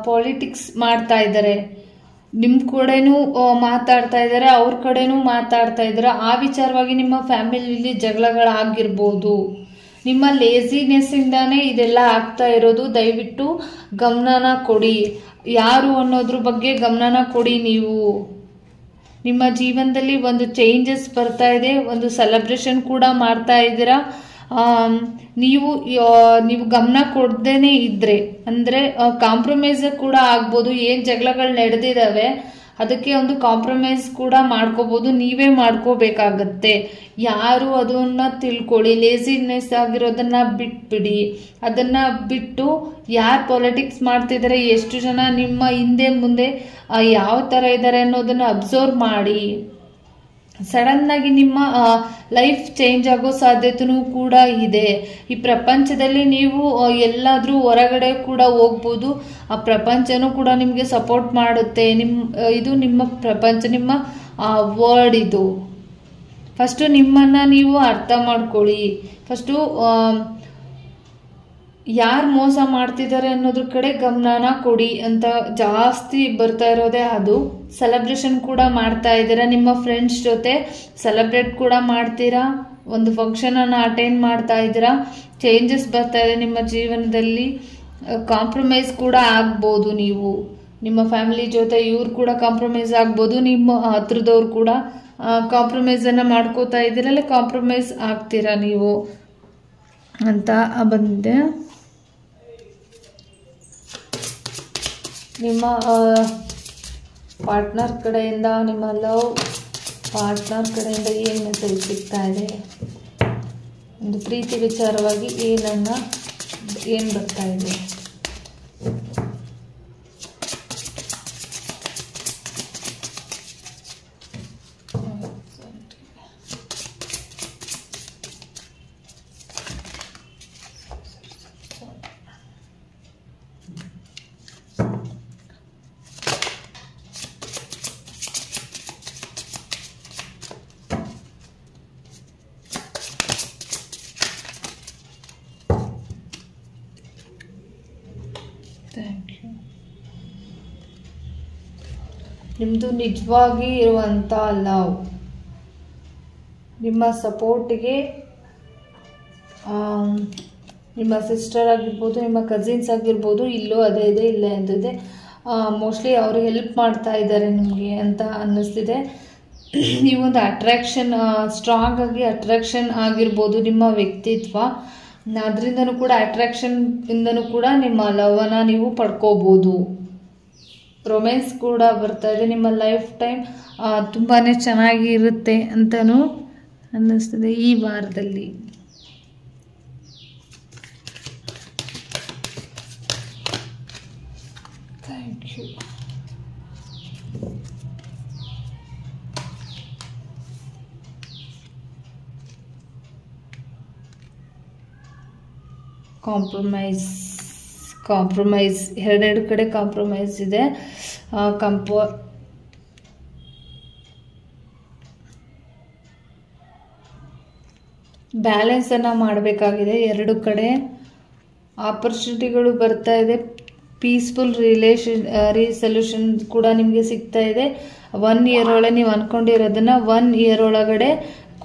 ಪಾಲಿಟಿಕ್ಸ್ ಮಾಡ್ತಾ ಇದ್ದಾರೆ. ನಿಮ್ಮ ಕಡೆನೂ ಮಾತಾಡ್ತಾ ಇದ್ದಾರೆ, ಅವ್ರ ಕಡೆನೂ ಮಾತಾಡ್ತಾ ಇದ್ದಾರೆ. ಆ ವಿಚಾರವಾಗಿ ನಿಮ್ಮ ಫ್ಯಾಮಿಲಿಯಲ್ಲಿ ಜಗಳಗಳಾಗಿರ್ಬೋದು. ನಿಮ್ಮ ಲೇಜಿನೆಸ್ಸಿಂದಾನೇ ಇದೆಲ್ಲ ಆಗ್ತಾ ಇರೋದು. ದಯವಿಟ್ಟು ಗಮನನ ಕೊಡಿ. ಯಾರು ಅನ್ನೋದ್ರ ಬಗ್ಗೆ ಗಮನನ ಕೊಡಿ. ನೀವು ನಿಮ್ಮ ಜೀವನದಲ್ಲಿ ಒಂದು ಚೇಂಜಸ್ ಬರ್ತಾ ಇದೆ. ಒಂದು ಸೆಲೆಬ್ರೇಷನ್ ಕೂಡ ಮಾಡ್ತಾ ಇದ್ದೀರಾ. ನೀವು ಗಮನ ಕೊಡ್ದೇನೆ ಇದ್ರೆ ಅಂದರೆ ಕಾಂಪ್ರಮೈಸ್ ಕೂಡ ಆಗ್ಬೋದು. ಏನು ಜಗಳಗಳು ನಡೆದಿದ್ದಾವೆ ಅದಕ್ಕೆ ಒಂದು ಕಾಂಪ್ರಮೈಸ್ ಕೂಡ ಮಾಡ್ಕೋಬೋದು. ನೀವೇ ಮಾಡ್ಕೋಬೇಕಾಗತ್ತೆ. ಯಾರು ಅದನ್ನ ತಿಳ್ಕೊಳ್ಳಿ. ಲೇಸಿನೆಸ್ ಆಗಿರೋದನ್ನ ಬಿಟ್ಬಿಡಿ. ಅದನ್ನ ಬಿಟ್ಟು ಯಾರು ಪಾಲಿಟಿಕ್ಸ್ ಮಾಡ್ತಿದ್ದಾರೆ, ಎಷ್ಟು ಜನ ನಿಮ್ಮ ಹಿಂದೆ ಮುಂದೆ ಯಾವ ಥರ ಇದ್ದಾರೆ ಅನ್ನೋದನ್ನ ಅಬ್ಸರ್ವ್ ಮಾಡಿ. ಸಡನ್ನಾಗಿ ನಿಮ್ಮ ಲೈಫ್ ಚೇಂಜ್ ಆಗೋ ಸಾಧ್ಯತೆನೂ ಕೂಡ ಇದೆ. ಈ ಪ್ರಪಂಚದಲ್ಲಿ ನೀವು ಎಲ್ಲಾದರೂ ಹೊರಗಡೆ ಕೂಡ ಹೋಗ್ಬೋದು. ಆ ಪ್ರಪಂಚನೂ ಕೂಡ ನಿಮಗೆ ಸಪೋರ್ಟ್ ಮಾಡುತ್ತೆ. ಇದು ನಿಮ್ಮ ಪ್ರಪಂಚ, ನಿಮ್ಮ ವರ್ಲ್ಡ್. ಇದು ಫಸ್ಟು ನಿಮ್ಮನ್ನು ನೀವು ಅರ್ಥ ಮಾಡ್ಕೊಳ್ಳಿ. ಫಸ್ಟು ಯಾರು ಮೋಸ ಮಾಡ್ತಿದ್ದಾರೆ ಅನ್ನೋದ್ರ ಕಡೆ ಗಮನನ ಕೊಡಿ ಅಂತ ಜಾಸ್ತಿ ಬರ್ತಾ ಇರೋದೇ ಅದು. ಸೆಲೆಬ್ರೇಷನ್ ಕೂಡ ಮಾಡ್ತಾ ಇದ್ದೀರಾ. ನಿಮ್ಮ ಫ್ರೆಂಡ್ಸ್ ಜೊತೆ ಸೆಲೆಬ್ರೇಟ್ ಕೂಡ ಮಾಡ್ತೀರಾ. ಒಂದು ಫಂಕ್ಷನನ್ನು ಅಟೆಂಡ್ ಮಾಡ್ತಾ ಇದ್ದೀರಾ. ಚೇಂಜಸ್ ಬರ್ತಾ ಇದೆ ನಿಮ್ಮ ಜೀವನದಲ್ಲಿ. ಕಾಂಪ್ರಮೈಸ್ ಕೂಡ ಆಗ್ಬೋದು. ನೀವು ನಿಮ್ಮ ಫ್ಯಾಮಿಲಿ ಜೊತೆ ಇವ್ರು ಕೂಡ ಕಾಂಪ್ರಮೈಸ್ ಆಗ್ಬೋದು. ನಿಮ್ಮ ಹತ್ರದವ್ರು ಕೂಡ ಕಾಂಪ್ರಮೈಸನ್ನು ಮಾಡ್ಕೋತಾ ಇದ್ದೀರಲ್ಲ, ಕಾಂಪ್ರಮೈಸ್ ಆಗ್ತೀರಾ ನೀವು ಅಂತ ಬಂದಿದೆ. ನಿಮ್ಮ ಪಾರ್ಟ್ನರ್ ಕಡೆಯಿಂದ, ನಿಮ್ಮ ಲವ್ ಪಾರ್ಟ್ನರ್ ಕಡೆಯಿಂದ ಏನು ಮೆಸೇಜ್ ಸಿಗ್ತಾ ಇದೆ? ಒಂದು ಪ್ರೀತಿ ವಿಚಾರವಾಗಿ ಏನು ಬರ್ತಾ ಇದೆ? ನಿಮ್ಮದು ನಿಜವಾಗಿ ಇರುವಂಥ ಲವ್, ನಿಮ್ಮ ಸಪೋರ್ಟಿಗೆ ನಿಮ್ಮ ಸಿಸ್ಟರ್ ಆಗಿರ್ಬೋದು, ನಿಮ್ಮ ಕಸಿನ್ಸ್ ಆಗಿರ್ಬೋದು, ಇಲ್ಲೂ ಅದೇ ಇದೆ, ಇಲ್ಲ ಎಂದಿದೆ. ಮೋಸ್ಟ್ಲಿ ಅವರು ಹೆಲ್ಪ್ ಮಾಡ್ತಾ ಇದ್ದಾರೆ ನಿಮಗೆ ಅಂತ ಅನ್ನಿಸ್ತಿದೆ. ನೀವೊಂದು ಅಟ್ರಾಕ್ಷನ್, ಸ್ಟ್ರಾಂಗ್ ಆಗಿ ಅಟ್ರಾಕ್ಷನ್ ಆಗಿರ್ಬೋದು ನಿಮ್ಮ ವ್ಯಕ್ತಿತ್ವ. ಅದರಿಂದನೂ ಕೂಡ ಅಟ್ರಾಕ್ಷನ್ ಇಂದನೂ ಕೂಡ ನಿಮ್ಮ ಲವ್ನ ನೀವು ಪಡ್ಕೋಬೋದು. ರೊಮ್ಯಾನ್ಸ್ ಕೂಡ ಬರ್ತಾ ಇದೆ. ನಿಮ್ಮ ಲೈಫ್ ಟೈಮ್ ತುಂಬಾ ಚೆನ್ನಾಗಿ ಇರುತ್ತೆ ಅಂತಲೂ ಅನ್ನಿಸ್ತದೆ ಈ ವಾರದಲ್ಲಿ. Thank you. ಕಾಂಪ್ರಮೈಸ್ ಎರಡೆರಡು ಕಡೆ ಕಾಂಪ್ರಮೈಸ್ ಇದೆ. ಬ್ಯಾಲೆನ್ಸನ್ನು ಮಾಡಬೇಕಾಗಿದೆ. ಎರಡು ಕಡೆ ಆಪರ್ಚುನಿಟಿಗಳು ಬರ್ತಾ ಇದೆ. ಪೀಸ್ಫುಲ್ ರಿಸಲ್ಯೂಷನ್ ಕೂಡ ನಿಮಗೆ ಸಿಗ್ತಾ ಇದೆ. 1 ಇಯರ್ ಒಳಗೆ ನೀವು ಅಂದ್ಕೊಂಡಿರೋದನ್ನು 1 ಇಯರ್ ಒಳಗಡೆ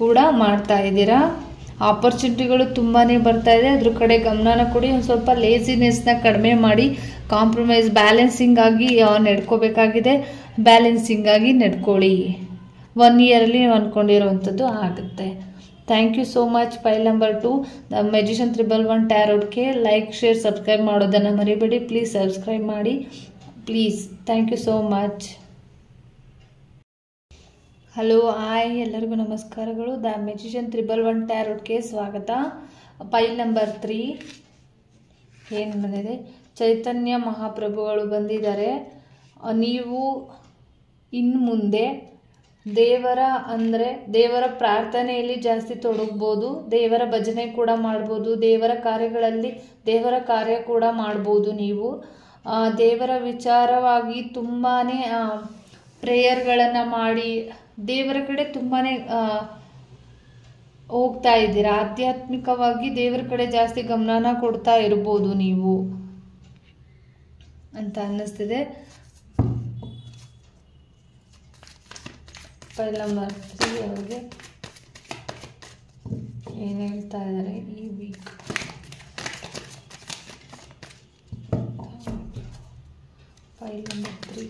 ಕೂಡ ಮಾಡ್ತಾ ಇದ್ದೀರಾ. ಆಪರ್ಚುನಿಟಿಗಳು ತುಂಬಾ ಬರ್ತಾ ಇದೆ. ಅದ್ರ ಕಡೆ ಗಮನನ ಕೊಡಿ. ಒಂದು ಸ್ವಲ್ಪ ಲೇಜಿನೆಸ್ನ ಕಡಿಮೆ ಮಾಡಿ ಕಾಂಪ್ರಮೈಸ್ ಬ್ಯಾಲೆನ್ಸಿಂಗ್ ಆಗಿ ನಡ್ಕೋಬೇಕಾಗಿದೆ. ಬ್ಯಾಲೆನ್ಸಿಂಗ್ ಆಗಿ ನಡ್ಕೊಳ್ಳಿ. 1 ಇಯರಲ್ಲಿ ನೀವು ಅಂದ್ಕೊಂಡಿರೋವಂಥದ್ದು ಆಗುತ್ತೆ. Thank you so much. File number 2 the magician 111 ಟ್ಯಾರೋಟ್ಗೆ ಲೈಕ್, ಶೇರ್, ಸಬ್ಸ್ಕ್ರೈಬ್ ಮಾಡೋದನ್ನು ಮರಿಬೇಡಿ. ಪ್ಲೀಸ್ ಸಬ್ಸ್ಕ್ರೈಬ್ ಮಾಡಿ please. Thank you so much. Hello, hi, ಎಲ್ಲರಿಗೂ ನಮಸ್ಕಾರಗಳು. ದ ಮೆಜಿಷಿಯನ್ 111 ಟ್ಯಾರೋಟ್ಗೆ ಸ್ವಾಗತ. ಫೈಲ್ ನಂಬರ್ 3 ಏನು ಬಂದಿದೆ? ಚೈತನ್ಯ ಮಹಾಪ್ರಭುಗಳು ಬಂದಿದ್ದಾರೆ. ನೀವು ಇನ್ನು ಮುಂದೆ ದೇವರ ಪ್ರಾರ್ಥನೆಯಲ್ಲಿ ಜಾಸ್ತಿ ತೊಡಗ್ಬೋದು. ದೇವರ ಭಜನೆ ಕೂಡ ಮಾಡ್ಬೋದು. ದೇವರ ಕಾರ್ಯಗಳಲ್ಲಿ ದೇವರ ಕಾರ್ಯ ಕೂಡ ಮಾಡ್ಬೋದು. ನೀವು ದೇವರ ವಿಚಾರವಾಗಿ ತುಂಬಾ ಪ್ರೇಯರ್ಗಳನ್ನು ಮಾಡಿ ದೇವರ ಕಡೆ ತುಂಬಾ ಹೋಗ್ತಾ ಇದ್ದೀರಾ. ಆಧ್ಯಾತ್ಮಿಕವಾಗಿ ದೇವರ ಕಡೆ ಜಾಸ್ತಿ ಗಮನನ ಕೊಡ್ತಾ ಇರ್ಬೋದು ನೀವು ಅಂತ ಅನ್ನಿಸ್ತಿದೆ. ಫೈಲ್ ನಂಬರ್ 3 ಅವ್ರಿಗೆ ಏನು ಹೇಳ್ತಾ ಇದ್ದಾರೆ ಈ ವೀಕ್? ಫೈಲ್ ನಂಬರ್ 3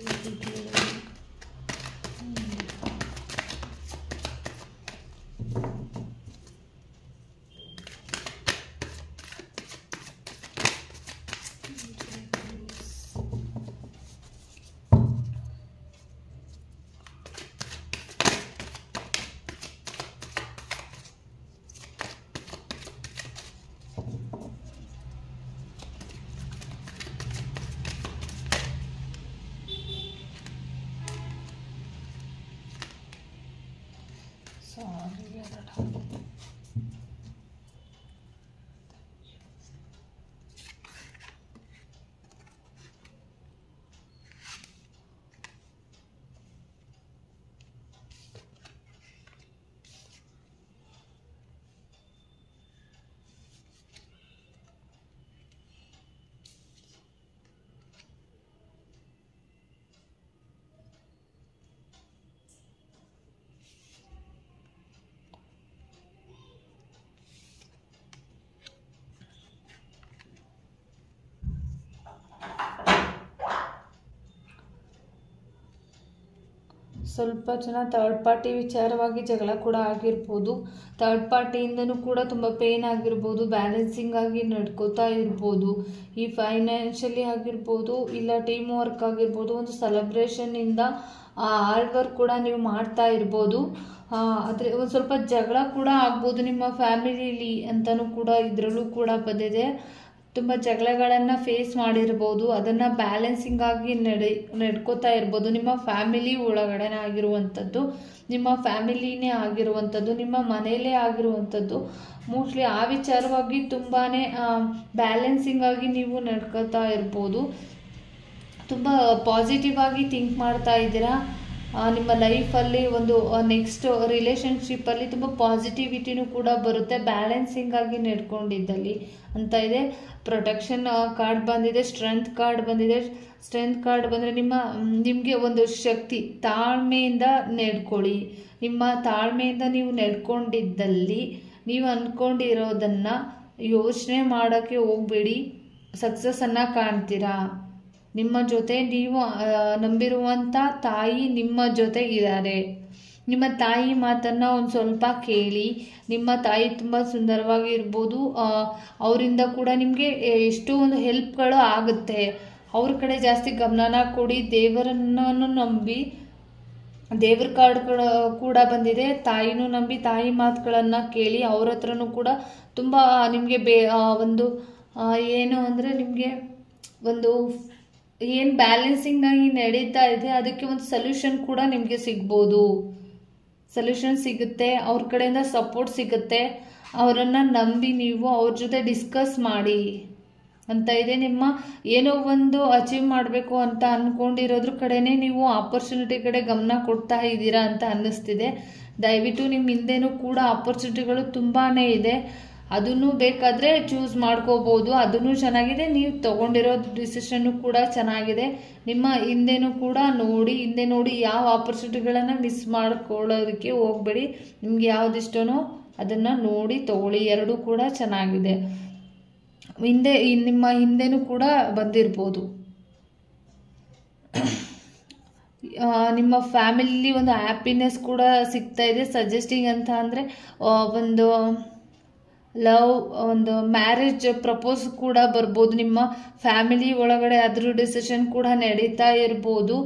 ಸ್ವಲ್ಪ ಜನ ಥರ್ಡ್ ಪಾರ್ಟಿ ವಿಚಾರವಾಗಿ ಜಗಳ ಕೂಡ ಆಗಿರ್ಬೋದು. ಥರ್ಡ್ ಪಾರ್ಟಿಯಿಂದನೂ ಕೂಡ ತುಂಬ ಪೇನ್ ಆಗಿರ್ಬೋದು. ಬ್ಯಾಲೆನ್ಸಿಂಗ್ ಆಗಿ ನಡ್ಕೋತಾ ಇರ್ಬೋದು. ಈ ಫೈನಾನ್ಷಿಯಲಿ ಆಗಿರ್ಬೋದು, ಇಲ್ಲ ಟೀಮ್ ವರ್ಕ್ ಆಗಿರ್ಬೋದು. ಒಂದು ಸೆಲೆಬ್ರೇಷನ್ನಿಂದ ಹಾರ್ಡ್ ವರ್ಕ್ ಕೂಡ ನೀವು ಮಾಡ್ತಾ ಇರ್ಬೋದು. ಆದರೆ ಒಂದು ಸ್ವಲ್ಪ ಜಗಳ ಕೂಡ ಆಗ್ಬೋದು ನಿಮ್ಮ ಫ್ಯಾಮಿಲಿಲಿ ಅಂತಲೂ ಕೂಡ ಇದರಲ್ಲೂ ಕೂಡ ಬಂದಿದೆ. ತುಂಬ ಜಗಳಗಳನ್ನು ಫೇಸ್ ಮಾಡಿರ್ಬೋದು. ಅದನ್ನು ಬ್ಯಾಲೆನ್ಸಿಂಗ್ ಆಗಿ ನಡ್ಕೋತಾ ಇರ್ಬೋದು. ನಿಮ್ಮ ಫ್ಯಾಮಿಲಿ ಒಳಗಡೆನೇ ಆಗಿರುವಂಥದ್ದು, ನಿಮ್ಮ ಫ್ಯಾಮಿಲಿನೇ ಆಗಿರುವಂಥದ್ದು, ನಿಮ್ಮ ಮನೆಯಲ್ಲೇ ಆಗಿರುವಂಥದ್ದು. ಮೋಸ್ಟ್ಲಿ ಆ ವಿಚಾರವಾಗಿ ತುಂಬಾ ಬ್ಯಾಲೆನ್ಸಿಂಗ್ ಆಗಿ ನೀವು ನಡ್ಕೋತಾ ಇರ್ಬೋದು. ತುಂಬ ಪಾಸಿಟಿವ್ ಆಗಿ ಥಿಂಕ್ ಮಾಡ್ತಾ ಇದ್ದೀರಾ. ನಿಮ್ಮ ಲೈಫಲ್ಲಿ ಒಂದು ನೆಕ್ಸ್ಟ್ ರಿಲೇಷನ್ಶಿಪ್ಪಲ್ಲಿ ತುಂಬ ಪಾಸಿಟಿವಿಟಿನೂ ಕೂಡ ಬರುತ್ತೆ ಬ್ಯಾಲೆನ್ಸಿಂಗ್ ಆಗಿ ನಡ್ಕೊಂಡಿದ್ದಲ್ಲಿ ಅಂತ ಇದೆ. ಪ್ರೊಟೆಕ್ಷನ್ ಕಾರ್ಡ್ ಬಂದಿದೆ, ಸ್ಟ್ರೆಂತ್ ಕಾರ್ಡ್ ಬಂದಿದೆ. ಸ್ಟ್ರೆಂತ್ ಕಾರ್ಡ್ ಬಂದರೆ ನಿಮಗೆ ಒಂದು ಶಕ್ತಿ, ತಾಳ್ಮೆಯಿಂದ ನಡ್ಕೊಳ್ಳಿ. ನಿಮ್ಮ ತಾಳ್ಮೆಯಿಂದ ನೀವು ನಡ್ಕೊಂಡಿದ್ದಲ್ಲಿ ನೀವು ಅಂದ್ಕೊಂಡಿರೋದನ್ನು ಯೋಚನೆ ಮಾಡೋಕ್ಕೆ ಹೋಗಬೇಡಿ, ಸಕ್ಸಸ್ಸನ್ನು ಕಾಣ್ತೀರಾ. ನಿಮ್ಮ ಜೊತೆ ನೀವು ನಂಬಿರುವಂಥ ತಾಯಿ ನಿಮ್ಮ ಜೊತೆ ಇದ್ದಾರೆ. ನಿಮ್ಮ ತಾಯಿ ಮಾತನ್ನು ಒಂದು ಸ್ವಲ್ಪ ಕೇಳಿ. ನಿಮ್ಮ ತಾಯಿ ತುಂಬ ಸುಂದರವಾಗಿ ಇರ್ಬೋದು. ಅವರಿಂದ ಕೂಡ ನಿಮಗೆ ಎಷ್ಟೋ ಒಂದು ಹೆಲ್ಪ್ಗಳು ಆಗುತ್ತೆ. ಅವ್ರ ಕಡೆ ಜಾಸ್ತಿ ಗಮನನ ಕೊಡಿ. ದೇವರನ್ನು ನಂಬಿ, ದೇವ್ರ ಕಾರ್ಡ್ಗಳು ಕೂಡ ಬಂದಿದೆ. ತಾಯಿನೂ ನಂಬಿ ತಾಯಿ ಮಾತುಗಳನ್ನು ಕೇಳಿ. ಅವ್ರ ಹತ್ರನೂ ಕೂಡ ತುಂಬ ನಿಮಗೆ ಒಂದು ಏನು ಅಂದರೆ ನಿಮಗೆ ಒಂದು ಏನು ಬ್ಯಾಲೆನ್ಸಿಂಗ್ ಆಗಿ ನಡೀತಾ ಇದೆ ಅದಕ್ಕೆ ಒಂದು ಸೊಲ್ಯೂಷನ್ ಕೂಡ ನಿಮಗೆ ಸಿಗ್ಬೋದು. ಸೊಲ್ಯೂಷನ್ ಸಿಗುತ್ತೆ, ಅವ್ರ ಕಡೆಯಿಂದ ಸಪೋರ್ಟ್ ಸಿಗುತ್ತೆ. ಅವರನ್ನು ನಂಬಿ ನೀವು ಅವ್ರ ಜೊತೆ ಡಿಸ್ಕಸ್ ಮಾಡಿ ಅಂತ ಇದೆ. ನಿಮ್ಮ ಏನೋ ಒಂದು ಅಚೀವ್ ಮಾಡಬೇಕು ಅಂತ ಅಂದ್ಕೊಂಡಿರೋದ್ರ ಕಡೆನೇ ನೀವು ಆಪರ್ಚುನಿಟಿ ಕಡೆ ಗಮನ ಕೊಡ್ತಾ ಇದ್ದೀರಾ ಅಂತ ಅನ್ನಿಸ್ತಿದೆ. ದಯವಿಟ್ಟು ನಿಮ್ಮ ಹಿಂದೆನೂ ಕೂಡ ಆಪರ್ಚುನಿಟಿಗಳು ತುಂಬಾ ಇದೆ. ಅದನ್ನು ಬೇಕಾದರೆ ಚೂಸ್ ಮಾಡ್ಕೋಬೋದು. ಅದನ್ನು ಚೆನ್ನಾಗಿದೆ. ನೀವು ತೊಗೊಂಡಿರೋ ಡಿಸಿಷನ್ನು ಕೂಡ ಚೆನ್ನಾಗಿದೆ. ನಿಮ್ಮ ಹಿಂದೆನೂ ಕೂಡ ಹಿಂದೆ ನೋಡಿ ಯಾವ ಆಪರ್ಚುನಿಟಿಗಳನ್ನು ಮಿಸ್ ಮಾಡ್ಕೊಳ್ಳೋದಕ್ಕೆ ಹೋಗಬೇಡಿ. ನಿಮ್ಗೆ ಯಾವುದಿಷ್ಟನೋ ಅದನ್ನು ನೋಡಿ ತಗೊಳ್ಳಿ. ಎರಡೂ ಕೂಡ ಚೆನ್ನಾಗಿದೆ. ನಿಮ್ಮ ಹಿಂದೆನೂ ಕೂಡ ಬಂದಿರ್ಬೋದು. ನಿಮ್ಮ ಫ್ಯಾಮಿಲಿ ಒಂದು ಹ್ಯಾಪಿನೆಸ್ ಕೂಡ ಸಿಗ್ತಾ ಇದೆ. ಸಜೆಸ್ಟಿಂಗ್ ಅಂತ ಅಂದರೆ ಒಂದು ಲವ್, ಒಂದು ಮ್ಯಾರೇಜ್ ಪ್ರಪೋಸ್ ಕೂಡ ಬರ್ಬೋದು ನಿಮ್ಮ ಫ್ಯಾಮಿಲಿ ಒಳಗಡೆ. ಅದ್ರ ಡಿಸಿಷನ್ ಕೂಡ ನಡೀತಾ ಇರ್ಬೋದು.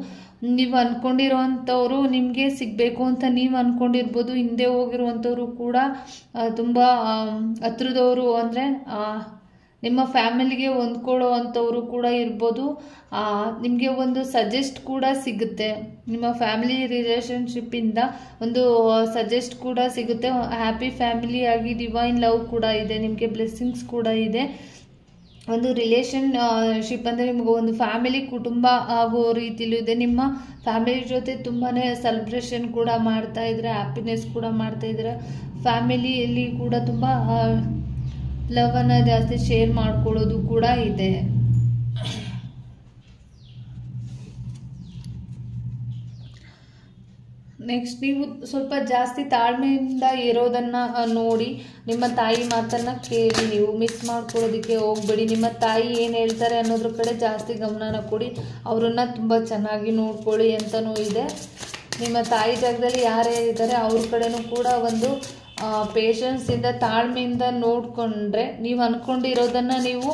ನೀವು ಅಂದ್ಕೊಂಡಿರೋವಂಥವ್ರು ನಿಮಗೆ ಸಿಗಬೇಕು ಅಂತ ನೀವು ಅಂದ್ಕೊಂಡಿರ್ಬೋದು. ಹಿಂದೆ ಹೋಗಿರುವಂಥವ್ರು ಕೂಡ ತುಂಬ ಹತ್ರದವರು, ಅಂದರೆ ನಿಮ್ಮ ಫ್ಯಾಮಿಲಿಗೆ ಹೊಂದ್ಕೊಳ್ಳೋ ಅಂಥವ್ರು ಕೂಡ ಇರ್ಬೋದು. ನಿಮಗೆ ಒಂದು ಸಜೆಸ್ಟ್ ಕೂಡ ಸಿಗುತ್ತೆ, ನಿಮ್ಮ ಫ್ಯಾಮಿಲಿ ರಿಲೇಷನ್ಶಿಪ್ಪಿಂದ ಒಂದು ಸಜೆಸ್ಟ್ ಕೂಡ ಸಿಗುತ್ತೆ. ಹ್ಯಾಪಿ ಫ್ಯಾಮಿಲಿ ಆಗಿ ಡಿವೈನ್ ಲವ್ ಕೂಡ ಇದೆ, ನಿಮಗೆ ಬ್ಲೆಸ್ಸಿಂಗ್ಸ್ ಕೂಡ ಇದೆ. ಒಂದು ರಿಲೇಷನ್ಶಿಪ್ ಅಂದರೆ ನಿಮಗೆ ಒಂದು ಫ್ಯಾಮಿಲಿ ಕುಟುಂಬ ಆಗೋ ರೀತಿಲೂ ಇದೆ. ನಿಮ್ಮ ಫ್ಯಾಮಿಲಿ ಜೊತೆ ತುಂಬಾ ಸೆಲೆಬ್ರೇಷನ್ ಕೂಡ ಮಾಡ್ತಾ ಇದ್ರೆ, ಹ್ಯಾಪಿನೆಸ್ ಕೂಡ ಮಾಡ್ತಾ ಇದ್ರೆ. ಫ್ಯಾಮಿಲಿಯಲ್ಲಿ ಕೂಡ ತುಂಬ ಲವನ್ನು ಜಾಸ್ತಿ ಶೇರ್ ಮಾಡ್ಕೊಳ್ಳೋದು ಕೂಡ ಇದೆ. ನೆಕ್ಸ್ಟ್ ನೀವು ಸ್ವಲ್ಪ ಜಾಸ್ತಿ ತಾಳ್ಮೆಯಿಂದ ಇರೋದನ್ನು ನೋಡಿ, ನಿಮ್ಮ ತಾಯಿ ಮಾತನ್ನು ಕೇಳಿ, ನೀವು ಮಿಸ್ ಮಾಡ್ಕೊಳ್ಳೋದಕ್ಕೆ ಹೋಗ್ಬೇಡಿ. ನಿಮ್ಮ ತಾಯಿ ಏನು ಹೇಳ್ತಾರೆ ಅನ್ನೋದ್ರ ಕಡೆ ಜಾಸ್ತಿ ಗಮನನ ಕೊಡಿ, ಅವರನ್ನು ತುಂಬ ಚೆನ್ನಾಗಿ ನೋಡ್ಕೊಳ್ಳಿ ಅಂತಲೂ ಇದೆ. ನಿಮ್ಮ ತಾಯಿ ಜಾಗದಲ್ಲಿ ಯಾರೇ ಇದ್ದಾರೆ ಅವ್ರ ಕಡೆನೂ ಕೂಡ ಒಂದು ಪೇಷನ್ಸಿಂದ ತಾಳ್ಮೆಯಿಂದ ನೋಡಿಕೊಂಡ್ರೆ ನೀವು ಅಂದ್ಕೊಂಡಿರೋದನ್ನು ನೀವು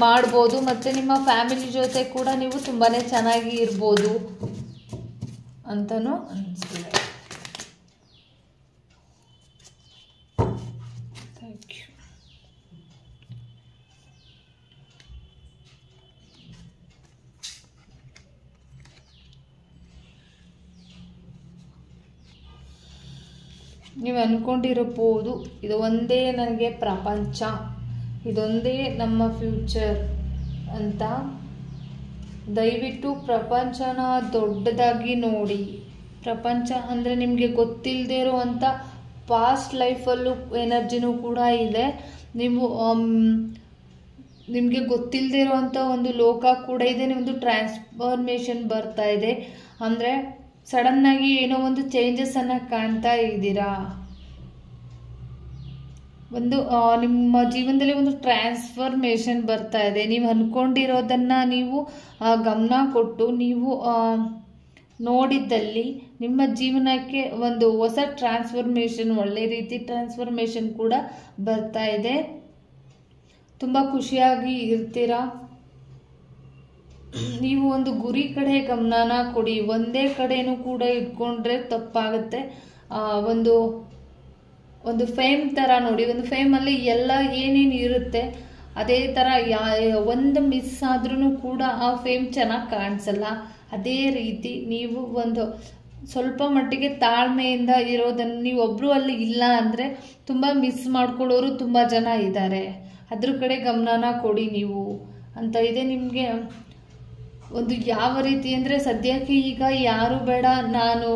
ಮಾಡ್ಬೋದು. ಮತ್ತು ನಿಮ್ಮ ಫ್ಯಾಮಿಲಿ ಜೊತೆ ಕೂಡ ನೀವು ತುಂಬಾ ಚೆನ್ನಾಗಿ ಇರ್ಬೋದು ಅಂತಲೂ ಅನಿಸ್ತಿದೆ. Thank you. ನೀವು ಅಂದ್ಕೊಂಡಿರಬಹುದು ಇದು ಒಂದೇ ನನಗೆ ಪ್ರಪಂಚ, ಇದೊಂದೇ ನಮ್ಮ ಫ್ಯೂಚರ್ ಅಂತ. ದಯವಿಟ್ಟು ಪ್ರಪಂಚನ ದೊಡ್ಡದಾಗಿ ನೋಡಿ. ಪ್ರಪಂಚ ಅಂದರೆ ನಿಮಗೆ ಗೊತ್ತಿಲ್ಲದೆ ಇರುವಂಥ ಪಾಸ್ಟ್ ಲೈಫಲ್ಲೂ ಎನರ್ಜಿನೂ ಕೂಡ ಇದೆ. ನಿಮಗೆ ಗೊತ್ತಿಲ್ಲದೆ ಇರುವಂಥ ಒಂದು ಲೋಕ ಕೂಡ ಇದೆ. ನಿಮ್ಮದು ಟ್ರಾನ್ಸ್ಫಾರ್ಮೇಷನ್ ಬರ್ತಾ ಇದೆ, ಅಂದರೆ ಸಡನ್ನಾಗಿ ಏನೋ ಒಂದು ಚೇಂಜಸನ್ನು ಕಾಣ್ತಾ ಇದ್ದೀರಾ. ಒಂದು ನಿಮ್ಮ ಜೀವನದಲ್ಲಿ ಒಂದು ಟ್ರಾನ್ಸ್ಫಾರ್ಮೇಷನ್ ಬರ್ತಾ ಇದೆ. ನೀವು ಅಂದ್ಕೊಂಡಿರೋದನ್ನು ನೀವು ಗಮನ ಕೊಟ್ಟು ನೀವು ನೋಡಿದ್ದಲ್ಲಿ ನಿಮ್ಮ ಜೀವನಕ್ಕೆ ಒಂದು ಹೊಸ ಟ್ರಾನ್ಸ್ಫಾರ್ಮೇಷನ್, ಒಳ್ಳೆ ರೀತಿ ಟ್ರಾನ್ಸ್ಫಾರ್ಮೇಷನ್ ಕೂಡ ಬರ್ತಾ ಇದೆ. ತುಂಬ ಖುಷಿಯಾಗಿ ಇರ್ತೀರಾ. ನೀವು ಒಂದು ಗುರಿ ಕಡೆ ಗಮನನ ಕೊಡಿ, ಒಂದೇ ಕಡೆನೂ ಕೂಡ ಇಟ್ಕೊಂಡ್ರೆ ತಪ್ಪಾಗುತ್ತೆ. ಒಂದು ಫೇಮ್ ಥರ ನೋಡಿ, ಒಂದು ಫೇಮಲ್ಲಿ ಎಲ್ಲ ಏನೇನು ಇರುತ್ತೆ ಅದೇ ಥರ ಒಂದು ಮಿಸ್ ಆದ್ರೂ ಕೂಡ ಆ ಫೇಮ್ ಚೆನ್ನಾಗಿ ಕಾಣಿಸಲ್ಲ. ಅದೇ ರೀತಿ ನೀವು ಒಂದು ಸ್ವಲ್ಪ ಮಟ್ಟಿಗೆ ತಾಳ್ಮೆಯಿಂದ ಇರೋದನ್ನು, ನೀವು ಒಬ್ಬರು ಅಲ್ಲಿ ಇಲ್ಲ ಅಂದರೆ ತುಂಬ ಮಿಸ್ ಮಾಡ್ಕೊಳ್ಳೋರು ತುಂಬ ಜನ ಇದ್ದಾರೆ. ಅದ್ರ ಕಡೆ ಗಮನನ ಕೊಡಿ ನೀವು ಅಂತ ಇದೆ. ನಿಮಗೆ ಒಂದು ಯಾವ ರೀತಿ ಅಂದರೆ ಸದ್ಯಕ್ಕೆ ಈಗ ಯಾರು ಬೇಡ, ನಾನು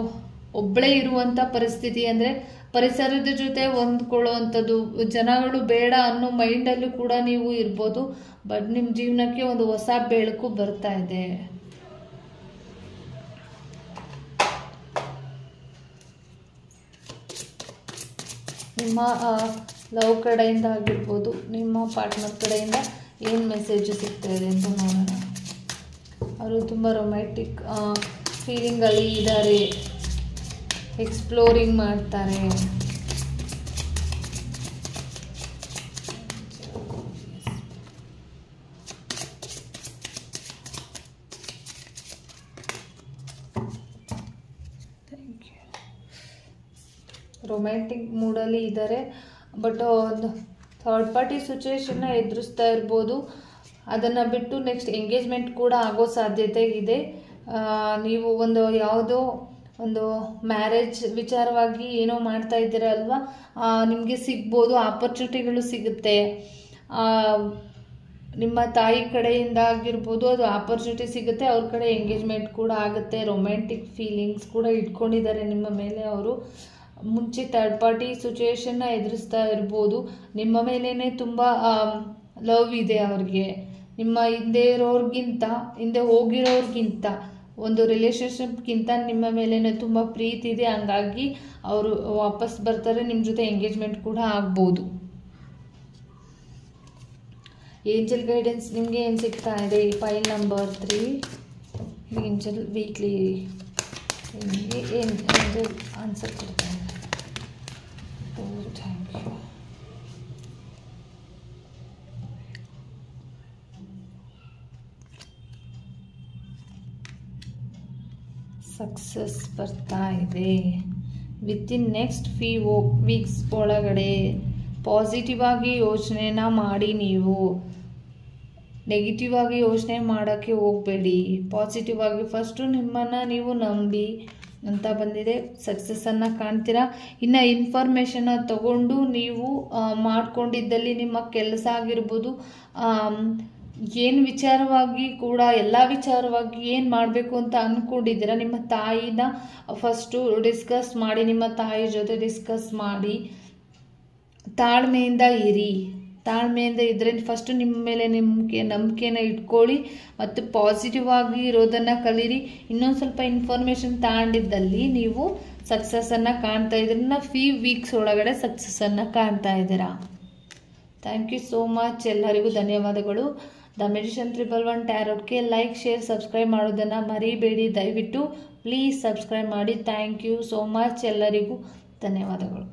ಒಬ್ಬಳೇ ಇರುವಂಥ ಪರಿಸ್ಥಿತಿ, ಅಂದರೆ ಪರಿಸರದ ಜೊತೆ ಹೊಂದ್ಕೊಳ್ಳುವಂಥದ್ದು, ಜನಗಳು ಬೇಡ ಅನ್ನೋ ಮೈಂಡಲ್ಲೂ ಕೂಡ ನೀವು ಇರ್ಬೋದು. ಬಟ್ ನಿಮ್ಮ ಜೀವನಕ್ಕೆ ಒಂದು ಹೊಸ ಬೆಳಕು ಬರ್ತಾ ಇದೆ. ನಿಮ್ಮ ಲವ್ ಕಡೆಯಿಂದ ಆಗಿರ್ಬೋದು, ನಿಮ್ಮ ಪಾರ್ಟ್ನರ್ ಕಡೆಯಿಂದ ಏನು ಮೆಸೇಜ್ ಸಿಗ್ತಾ ಇದೆ ಅಂತ ನೋಡೋಣ. ಅವರು ತುಂಬ ರೊಮ್ಯಾಂಟಿಕ್ ಫೀಲಿಂಗಲ್ಲಿ ಇದ್ದಾರೆ, ಎಕ್ಸ್ಪ್ಲೋರಿಂಗ್ ಮಾಡ್ತಾರೆ. ರೊಮ್ಯಾಂಟಿಕ್ ಮೂಡಲ್ಲಿ ಇದ್ದಾರೆ, ಬಟ್ ಒಂದು ಥರ್ಡ್ ಪಾರ್ಟಿ ಸಿಚುವೇಶನ್ನ ಎದುರಿಸ್ತಾ ಇರ್ಬೋದು. ಅದನ್ನು ಬಿಟ್ಟು ನೆಕ್ಸ್ಟ್ ಎಂಗೇಜ್ಮೆಂಟ್ ಕೂಡ ಆಗೋ ಸಾಧ್ಯತೆ ಇದೆ. ನೀವು ಒಂದು ಯಾವುದೋ ಒಂದು ಮ್ಯಾರೇಜ್ ವಿಚಾರವಾಗಿ ಏನೋ ಮಾಡ್ತಾ ಇದ್ದೀರ ಅಲ್ವಾ, ನಿಮಗೆ ಸಿಗ್ಬೋದು, ಆಪರ್ಚುನಿಟಿಗಳು ಸಿಗುತ್ತೆ. ನಿಮ್ಮ ತಾಯಿ ಕಡೆಯಿಂದ ಆಗಿರ್ಬೋದು, ಅದು ಆಪರ್ಚುನಿಟಿ ಸಿಗುತ್ತೆ. ಅವ್ರ ಕಡೆ ಎಂಗೇಜ್ಮೆಂಟ್ ಕೂಡ ಆಗುತ್ತೆ. ರೊಮ್ಯಾಂಟಿಕ್ ಫೀಲಿಂಗ್ಸ್ ಕೂಡ ಇಟ್ಕೊಂಡಿದ್ದಾರೆ ನಿಮ್ಮ ಮೇಲೆ. ಅವರು ಮುಂಚೆ ಥರ್ಡ್ ಪಾರ್ಟಿ ಸಿಚುವೇಶನ್ನ ಎದುರಿಸ್ತಾ ಇರ್ಬೋದು. ನಿಮ್ಮ ಮೇಲೇ ತುಂಬ ಲವ್ ಇದೆ ಅವ್ರಿಗೆ. ನಿಮ್ಮ ಹಿಂದೆ ಇರೋರ್ಗಿಂತ, ಹಿಂದೆ ಹೋಗಿರೋರ್ಗಿಂತ, ಒಂದು ರಿಲೇಷನ್ಶಿಪ್ಗಿಂತ ನಿಮ್ಮ ಮೇಲೇ ತುಂಬ ಪ್ರೀತಿ ಇದೆ. ಹಂಗಾಗಿ ಅವರು ವಾಪಸ್ ಬರ್ತಾರೆ, ನಿಮ್ಮ ಜೊತೆ ಎಂಗೇಜ್ಮೆಂಟ್ ಕೂಡ ಆಗ್ಬೋದು. ಏಂಜಲ್ ಗೈಡೆನ್ಸ್ ನಿಮಗೆ ಏನು ಸಿಗ್ತಾ ಇದೆ? File number 3, angel weekly angel answer ಕೊಡ್ತಾರೆ. Thank you. ಸಕ್ಸಸ್ ಬರ್ತಾ ಇದೆ. ವಿತಿನ್ ನೆಕ್ಸ್ಟ್ ವೀಕ್ಸ್ ಒಳಗಡೆ ಪಾಸಿಟಿವ್ ಆಗಿ ಯೋಚನೆನ ಮಾಡಿ. ನೀವು ನೆಗೆಟಿವ್ ಆಗಿ ಯೋಚನೆ ಮಾಡೋಕ್ಕೆ ಹೋಗಬೇಡಿ. ಪಾಸಿಟಿವ್ ಆಗಿ ಫಸ್ಟು ನಿಮ್ಮನ್ನು ನೀವು ನಂಬಿ ಅಂತ ಬಂದಿದೆ. ಸಕ್ಸಸ್ಸನ್ನು ಕಾಣ್ತೀರಾ. ಇನ್ನು ಇನ್ಫಾರ್ಮೇಷನ್ನ ತಗೊಂಡು ನೀವು ಮಾಡ್ಕೊಂಡಿದ್ದಲ್ಲಿ ನಿಮ್ಮ ಕೆಲಸ ಆಗಿರ್ಬೋದು, ಏನು ವಿಚಾರವಾಗಿ ಕೂಡ ಎಲ್ಲ ವಿಚಾರವಾಗಿ ಏನು ಮಾಡಬೇಕು ಅಂತ ಅಂದ್ಕೊಂಡಿದ್ದೀರಾ ನಿಮ್ಮ ತಾಯಿನ ಫಸ್ಟು ಡಿಸ್ಕಸ್ ಮಾಡಿ. ನಿಮ್ಮ ತಾಯಿ ಜೊತೆ ಡಿಸ್ಕಸ್ ಮಾಡಿ ತಾಳ್ಮೆಯಿಂದ ಇರಿ. ತಾಳ್ಮೆಯಿಂದ ಇದ್ದರೆ ಫಸ್ಟು ನಿಮ್ಮ ಮೇಲೆ ನಂಬಿಕೆನ ಇಟ್ಕೊಳ್ಳಿ ಮತ್ತು ಪಾಸಿಟಿವ್ ಆಗಿ ಇರೋದನ್ನು ಕಲೀರಿ. ಇನ್ನೊಂದು ಸ್ವಲ್ಪ ಇನ್ಫಾರ್ಮೇಷನ್ ತಗೊಂಡಿದ್ದಲ್ಲಿ ನೀವು ಸಕ್ಸಸ್ಸನ್ನು ಕಾಣ್ತಾ ಇದ್ದೀರ. ವೀಕ್ಸ್ ಒಳಗಡೆ ಸಕ್ಸಸ್ಸನ್ನು ಕಾಣ್ತಾ ಇದ್ದೀರಾ. Thank you so much. ಎಲ್ಲರಿಗೂ ಧನ್ಯವಾದಗಳು. ದ ಮೆಡಿಷನ್ 111 ಟ್ಯಾರೋಟ್ಗೆ ಲೈಕ್, ಶೇರ್, ಸಬ್ಸ್ಕ್ರೈಬ್ ಮಾಡೋದನ್ನು ಮರಿಬೇಡಿ. ದಯವಿಟ್ಟು ಪ್ಲೀಸ್ ಸಬ್ಸ್ಕ್ರೈಬ್ ಮಾಡಿ. Thank you so much. ಎಲ್ಲರಿಗೂ ಧನ್ಯವಾದಗಳು.